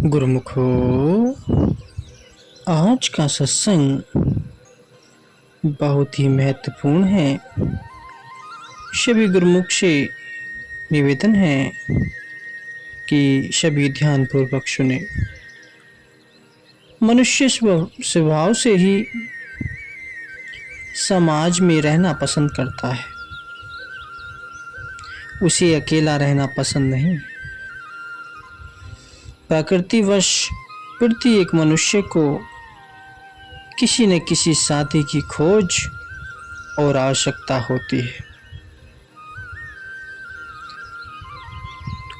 गुरुमुखो, आज का सत्संग बहुत ही महत्वपूर्ण है। सभी गुरुमुख से निवेदन है कि सभी ध्यान पूर्वक सुने। मनुष्य स्वभाव से ही समाज में रहना पसंद करता है, उसे अकेला रहना पसंद नहीं। प्रकृतिवश प्रत्येक मनुष्य को किसी न किसी साथी की खोज और आवश्यकता होती है।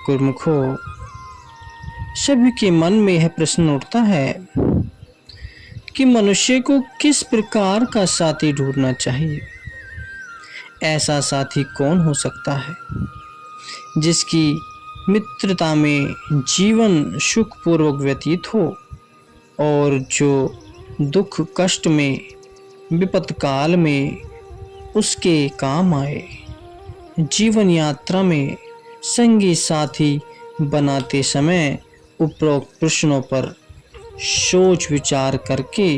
गुरुमुखो, सभी के मन में यह प्रश्न उठता है कि मनुष्य को किस प्रकार का साथी ढूंढना चाहिए। ऐसा साथी कौन हो सकता है जिसकी मित्रता में जीवन सुखपूर्वक व्यतीत हो और जो दुख कष्ट में विपत्ति काल में उसके काम आए। जीवन यात्रा में संगी साथी बनाते समय उपरोक्त प्रश्नों पर सोच विचार करके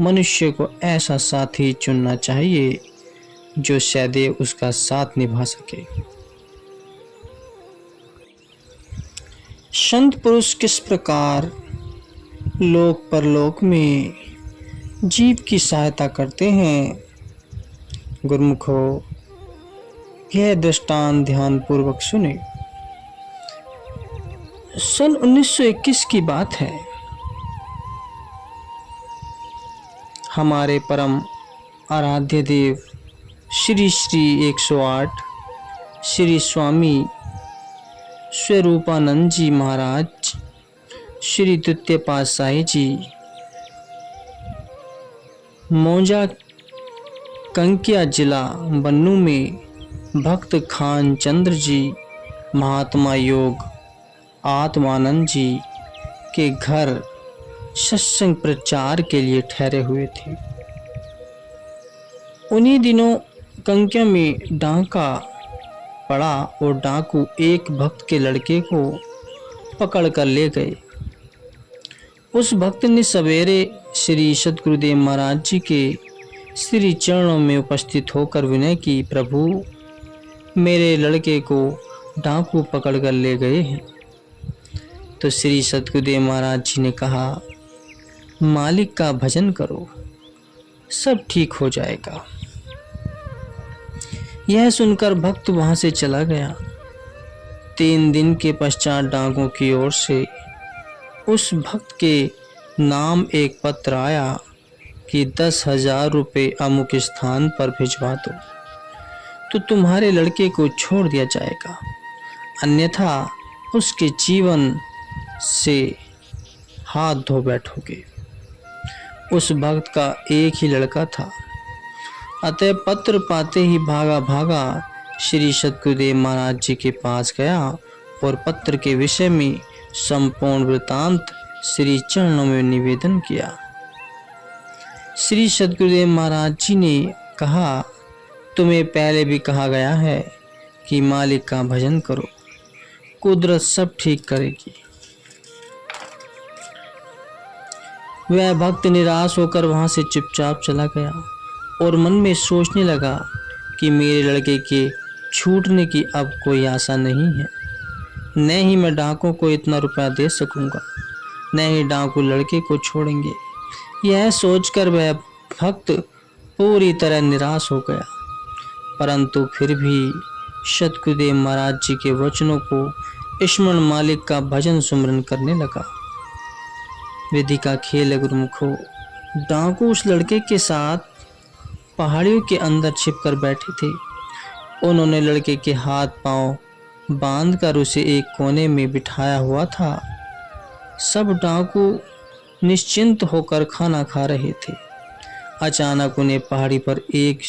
मनुष्य को ऐसा साथी चुनना चाहिए जो सदैव उसका साथ निभा सके। संत पुरुष किस प्रकार लोक परलोक में जीव की सहायता करते हैं, गुरुमुखो यह दृष्टांत ध्यान पूर्वक सुने। सन 1921 की बात है। हमारे परम आराध्य देव श्री श्री 108 श्री स्वामी स्वरूपानंद जी महाराज श्री द्वितीय पातशाही जी मौजा कंकिया जिला बन्नू में भक्त खान चंद्र जी महात्मा योग आत्मानंद जी के घर सत्संग प्रचार के लिए ठहरे हुए थे। उन्हीं दिनों कंकिया में डांका पड़ा और डाकू एक भक्त के लड़के को पकड़ कर ले गए। उस भक्त ने सवेरे श्री सद्गुरुदेव महाराज जी के श्री चरणों में उपस्थित होकर विनय की, प्रभु मेरे लड़के को डाकू पकड़ कर ले गए हैं। तो श्री सद्गुरुदेव महाराज जी ने कहा, मालिक का भजन करो, सब ठीक हो जाएगा। यह सुनकर भक्त वहां से चला गया। 3 दिन के पश्चात डाकुओं की ओर से उस भक्त के नाम एक पत्र आया कि 10,000 रुपये अमुक स्थान पर भिजवा दो तो तुम्हारे लड़के को छोड़ दिया जाएगा, अन्यथा उसके जीवन से हाथ धो बैठोगे। उस भक्त का एक ही लड़का था, अतः पत्र पाते ही भागा भागा श्री सद्गुरुदेव महाराज जी के पास गया और पत्र के विषय में संपूर्ण वृतांत श्री चरणों में निवेदन किया। श्री सद्गुरुदेव महाराज जी ने कहा, तुम्हें पहले भी कहा गया है कि मालिक का भजन करो, कुदरत सब ठीक करेगी। वह भक्त निराश होकर वहां से चुपचाप चला गया और मन में सोचने लगा कि मेरे लड़के के छूटने की अब कोई आशा नहीं है। न ही मैं डाकुओं को इतना रुपया दे सकूंगा, न ही डाकू लड़के को छोड़ेंगे। यह सोचकर वह भक्त पूरी तरह निराश हो गया, परंतु फिर भी सद्गुरुदेव महाराज जी के वचनों को स्मरण मालिक का भजन सुमरन करने लगा। विधि का खेल है गुरुमुखो। डाकू उस लड़के के साथ पहाड़ियों के अंदर छिपकर बैठे थे। उन्होंने लड़के के हाथ पांव बांधकर उसे एक कोने में बिठाया हुआ था। सब डाकू निश्चिंत होकर खाना खा रहे थे। अचानक उन्हें पहाड़ी पर एक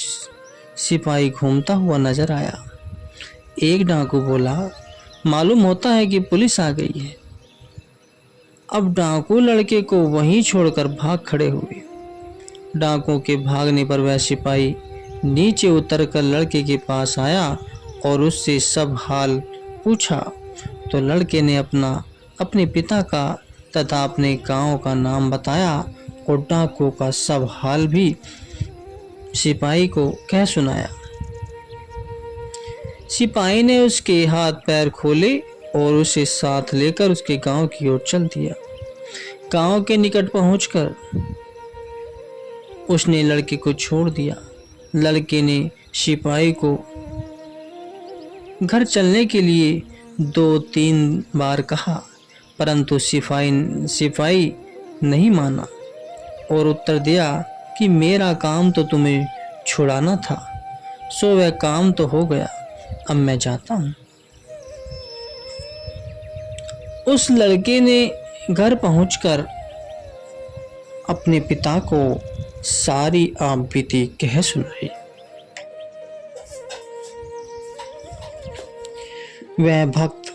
सिपाही घूमता हुआ नजर आया। एक डाकू बोला, मालूम होता है कि पुलिस आ गई है। अब डाकू लड़के को वहीं छोड़कर भाग खड़े हुए। डाकुओं के भागने पर वह सिपाही नीचे उतरकर लड़के के पास आया और उससे सब हाल पूछा तो लड़के ने अपने पिता का तथा अपने गांव का नाम बताया और डाकुओं का सब हाल भी सिपाही को कह सुनाया। सिपाही ने उसके हाथ पैर खोले और उसे साथ लेकर उसके गांव की ओर चल दिया। गांव के निकट पहुंचकर उसने लड़के को छोड़ दिया। लड़के ने सिपाही को घर चलने के लिए 2-3 बार कहा, परंतु सिपाही नहीं माना और उत्तर दिया कि मेरा काम तो तुम्हें छुड़ाना था, सो वह काम तो हो गया, अब मैं जाता हूं। उस लड़के ने घर पहुंचकर अपने पिता को सारी आप बीती कह सुनाई। वह भक्त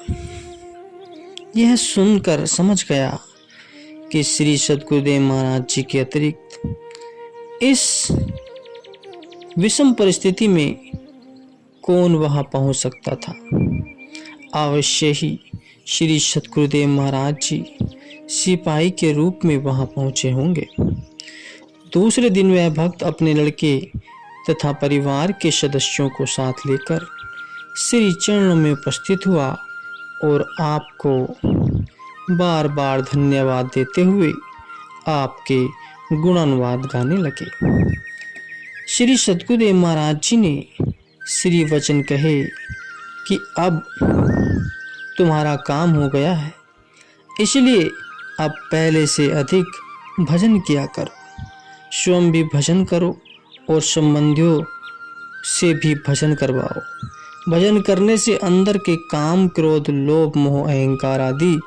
यह सुनकर समझ गया कि श्री सद्गुरुदेव महाराज जी के अतिरिक्त इस विषम परिस्थिति में कौन वहां पहुंच सकता था। अवश्य ही श्री सद्गुरुदेव महाराज जी सिपाही के रूप में वहां पहुंचे होंगे। दूसरे दिन वह भक्त अपने लड़के तथा परिवार के सदस्यों को साथ लेकर श्री चरणों में उपस्थित हुआ और आपको बार बार धन्यवाद देते हुए आपके गुणानुवाद गाने लगे। श्री सद्गुरुदेव महाराज जी ने श्री वचन कहे कि अब तुम्हारा काम हो गया है, इसलिए अब पहले से अधिक भजन किया करो, स्वयं भी भजन करो और संबंधियों से भी भजन करवाओ। भजन करने से अंदर के काम, क्रोध, लोभ, मोह, अहंकार आदि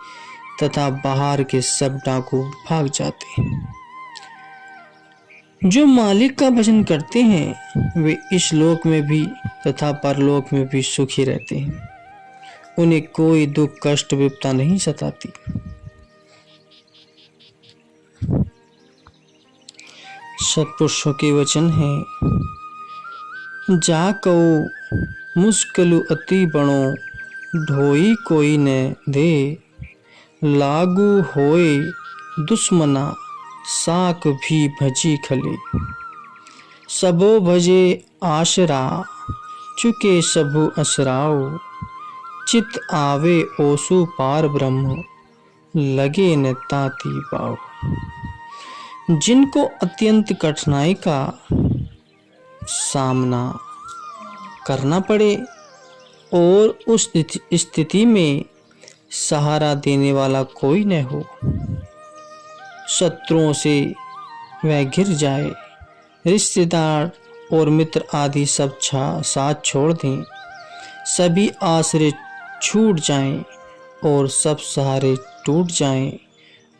तथा बाहर के सब डाकू भाग जाते हैं। जो मालिक का भजन करते हैं वे इस लोक में भी तथा परलोक में भी सुखी रहते हैं। उन्हें कोई दुख, कष्ट, विपदा नहीं सताती। सत्पुरुषों के वचन है, जा कऊ मुश्किलु अति बणो, ढोई कोई न दे, लागू होए दुश्मना, साक भी भजी खले। सबो भजे आशरा, चुके सबु असराओ, चित आवे ओसु पार ब्रह्म, लगे न ताती पाओ। जिनको अत्यंत कठिनाई का सामना करना पड़े और उस स्थिति में सहारा देने वाला कोई न हो, शत्रुओं से वह घिर जाए, रिश्तेदार और मित्र आदि सब साथ छोड़ दें, सभी आश्रय छूट जाएं और सब सहारे टूट जाएं,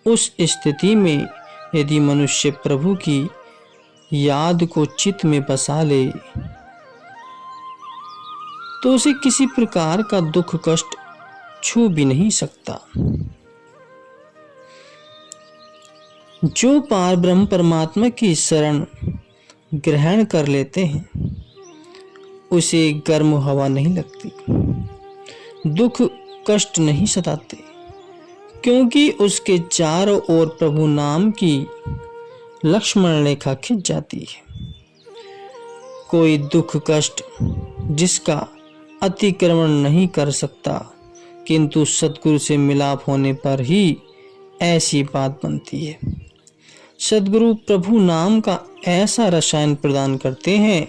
उस स्थिति में यदि मनुष्य प्रभु की याद को चित्त में बसा ले तो उसे किसी प्रकार का दुख कष्ट छू भी नहीं सकता। जो पार ब्रह्म परमात्मा की शरण ग्रहण कर लेते हैं उसे गर्म हवा नहीं लगती, दुख कष्ट नहीं सताते, क्योंकि उसके चारों ओर प्रभु नाम की लक्ष्मण रेखा खिंच जाती है। कोई दुख कष्ट जिसका अतिक्रमण नहीं कर सकता, किंतु सद्गुरु से मिलाप होने पर ही ऐसी बात बनती है। सद्गुरु प्रभु नाम का ऐसा रसायन प्रदान करते हैं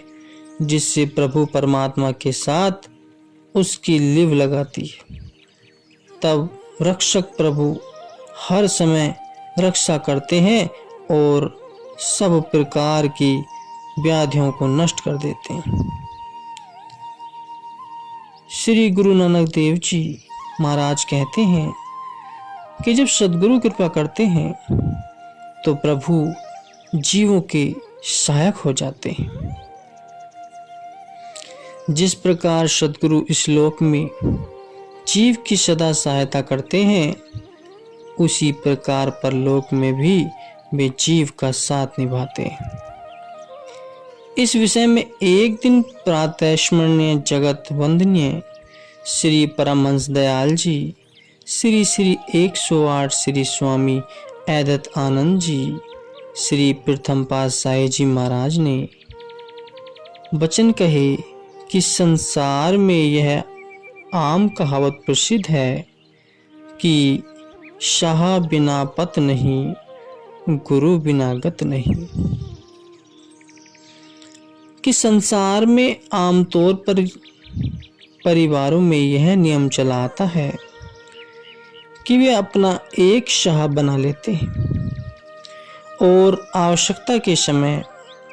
जिससे प्रभु परमात्मा के साथ उसकी लिव लगाती है। तब रक्षक प्रभु हर समय रक्षा करते हैं और सब प्रकार की व्याधियों को नष्ट कर देते हैं। श्री गुरु नानक देव जी महाराज कहते हैं कि जब सद्गुरु कृपा करते हैं तो प्रभु जीवों के सहायक हो जाते हैं। जिस प्रकार सद्गुरु इस लोक में जीव की सदा सहायता करते हैं, उसी प्रकार परलोक में भी वे जीव का साथ निभाते हैं। इस विषय में एक दिन प्रातः स्मरणीय जगत वंदनीय श्री परमहंस दयाल जी श्री श्री 108 श्री स्वामी ऐदत आनंद जी श्री प्रथम पातशाही जी महाराज ने वचन कहे कि संसार में यह आम कहावत प्रसिद्ध है कि शाह बिना पत नहीं, गुरु बिना गत नहीं। कि संसार में आमतौर पर परिवारों में यह नियम चला आता है कि वे अपना एक शाह बना लेते हैं और आवश्यकता के समय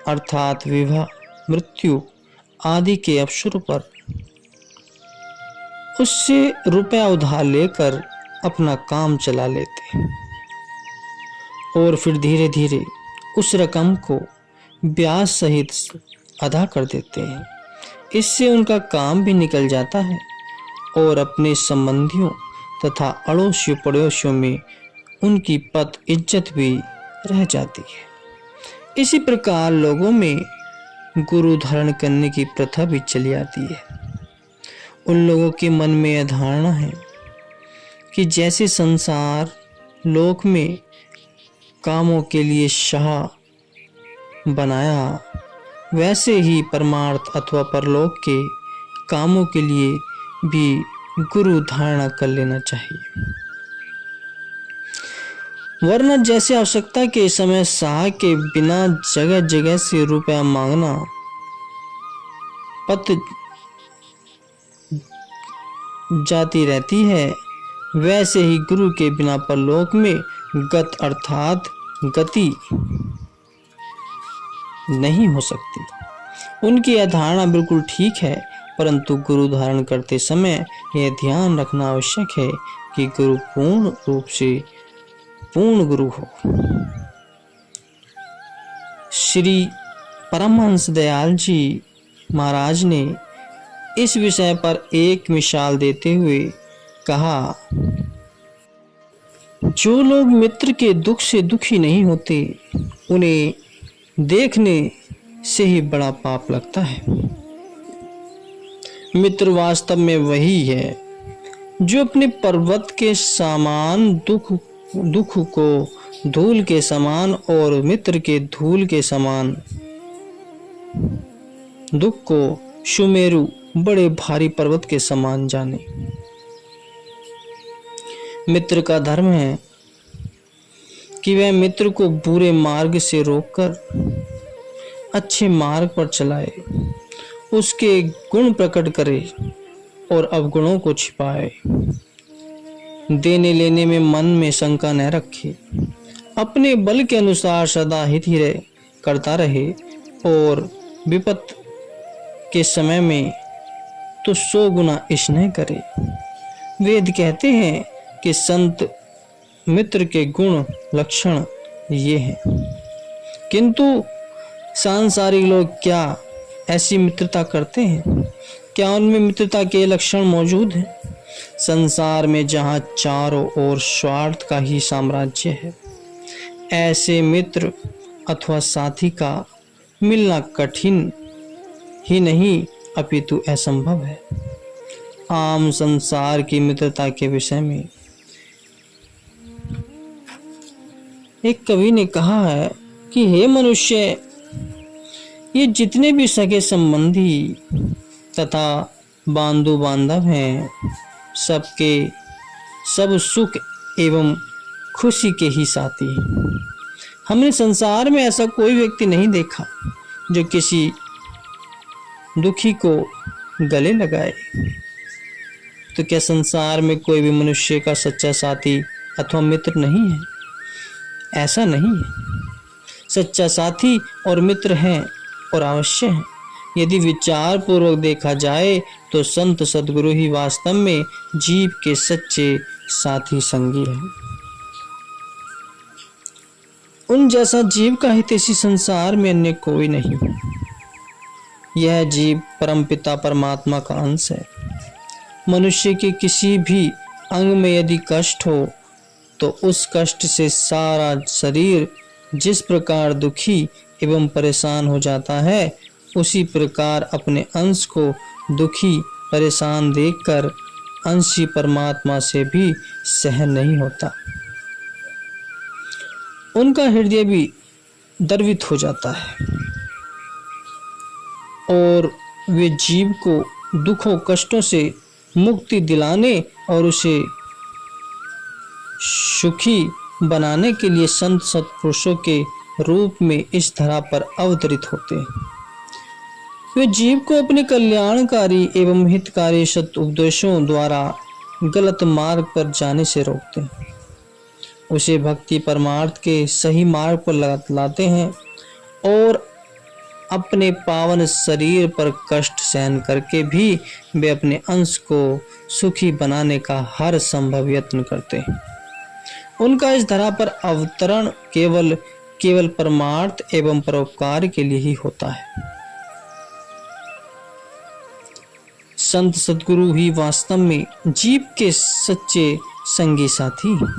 अर्थात विवाह, मृत्यु आदि के अवसरों पर उससे रुपया उधार लेकर अपना काम चला लेते हैं और फिर धीरे धीरे उस रकम को ब्याज सहित अदा कर देते हैं। इससे उनका काम भी निकल जाता है और अपने संबंधियों तथा अड़ोसियों पड़ोसियों में उनकी पद इज्जत भी रह जाती है। इसी प्रकार लोगों में गुरु धारण करने की प्रथा भी चली आती है। उन लोगों के मन में यह धारणा है कि जैसे संसार लोक में कामों के लिए शाह बनाया, वैसे ही परमार्थ अथवा परलोक के कामों के लिए भी गुरु धारणा कर लेना चाहिए। वरना जैसे आवश्यकता के समय शाह के बिना जगह जगह से रुपया मांगना पत जाती रहती है, वैसे ही गुरु के बिना परलोक में गत अर्थात गति नहीं हो सकती। उनकी यह धारणा बिल्कुल ठीक है, परंतु गुरु धारण करते समय यह ध्यान रखना आवश्यक है कि गुरु पूर्ण रूप से पूर्ण गुरु हो। श्री परमहंस दयाल जी महाराज ने इस विषय पर एक मिसाल देते हुए कहा, जो लोग मित्र के दुख से दुखी नहीं होते, उन्हें देखने से ही बड़ा पाप लगता है। मित्र वास्तव में वही है जो अपने पर्वत के समान दुख को धूल के समान और मित्र के धूल के समान दुख को सुमेरु बड़े भारी पर्वत के समान जाने। मित्र का धर्म है कि वह मित्र को बुरे मार्ग से रोककर अच्छे मार्ग पर चलाए, उसके गुण प्रकट करे और अवगुणों को छिपाए, देने लेने में मन में शंका न रखे, अपने बल के अनुसार सदा हित ही करता रहे और विपत के समय में तो 100 गुना स्नेह करे। वेद कहते हैं कि संत मित्र के गुण लक्षण ये हैं, किंतु सांसारिक लोग क्या ऐसी मित्रता करते हैं? क्या उनमें मित्रता के लक्षण मौजूद हैं? संसार में जहाँ चारों ओर स्वार्थ का ही साम्राज्य है, ऐसे मित्र अथवा साथी का मिलना कठिन ही नहीं अपितु असंभव है। आम संसार की मित्रता के विषय में एक कवि ने कहा है कि हे मनुष्य, ये जितने भी सगे संबंधी तथा बांधु बांधव हैं, सबके सब सुख एवं खुशी के ही साथी हैं। हमने संसार में ऐसा कोई व्यक्ति नहीं देखा जो किसी दुखी को गले लगाए। तो क्या संसार में कोई भी मनुष्य का सच्चा साथी अथवा मित्र नहीं है? ऐसा नहीं है। सच्चा साथी और मित्र हैं और अवश्य हैं। यदि विचार पूर्वक देखा जाए तो संत सद्गुरु ही वास्तव में जीव के सच्चे साथी संगी हैं। उन जैसा जीव का हितैषी संसार में अन्य कोई नहीं हो। यह जीव परमपिता परमात्मा का अंश है। मनुष्य के किसी भी अंग में यदि कष्ट हो तो उस कष्ट से सारा शरीर जिस प्रकार दुखी एवं परेशान हो जाता है, उसी प्रकार अपने अंश को दुखी परेशान देखकर अंशी परमात्मा से भी सहन नहीं होता। उनका हृदय भी द्रवित हो जाता है और वे जीव को दुखों कष्टों से मुक्ति दिलाने और उसे सुखी बनाने के लिए संत सत्पुरुषों के रूप में इस धरा पर अवतरित होते हैं। वे जीव को अपने कल्याणकारी एवं हितकारी सत्य उपदेशों द्वारा गलत मार्ग पर जाने से रोकते हैं, उसे भक्ति परमार्थ के सही मार्ग पर लाते हैं और अपने पावन शरीर पर कष्ट सहन करके भी वे अपने अंश को सुखी बनाने का हर संभव यत्न करते हैं। उनका इस धरा पर अवतरण केवल परमार्थ एवं परोपकार के लिए ही होता है। संत सद्गुरु ही वास्तव में जीव के सच्चे संगी साथी हैं।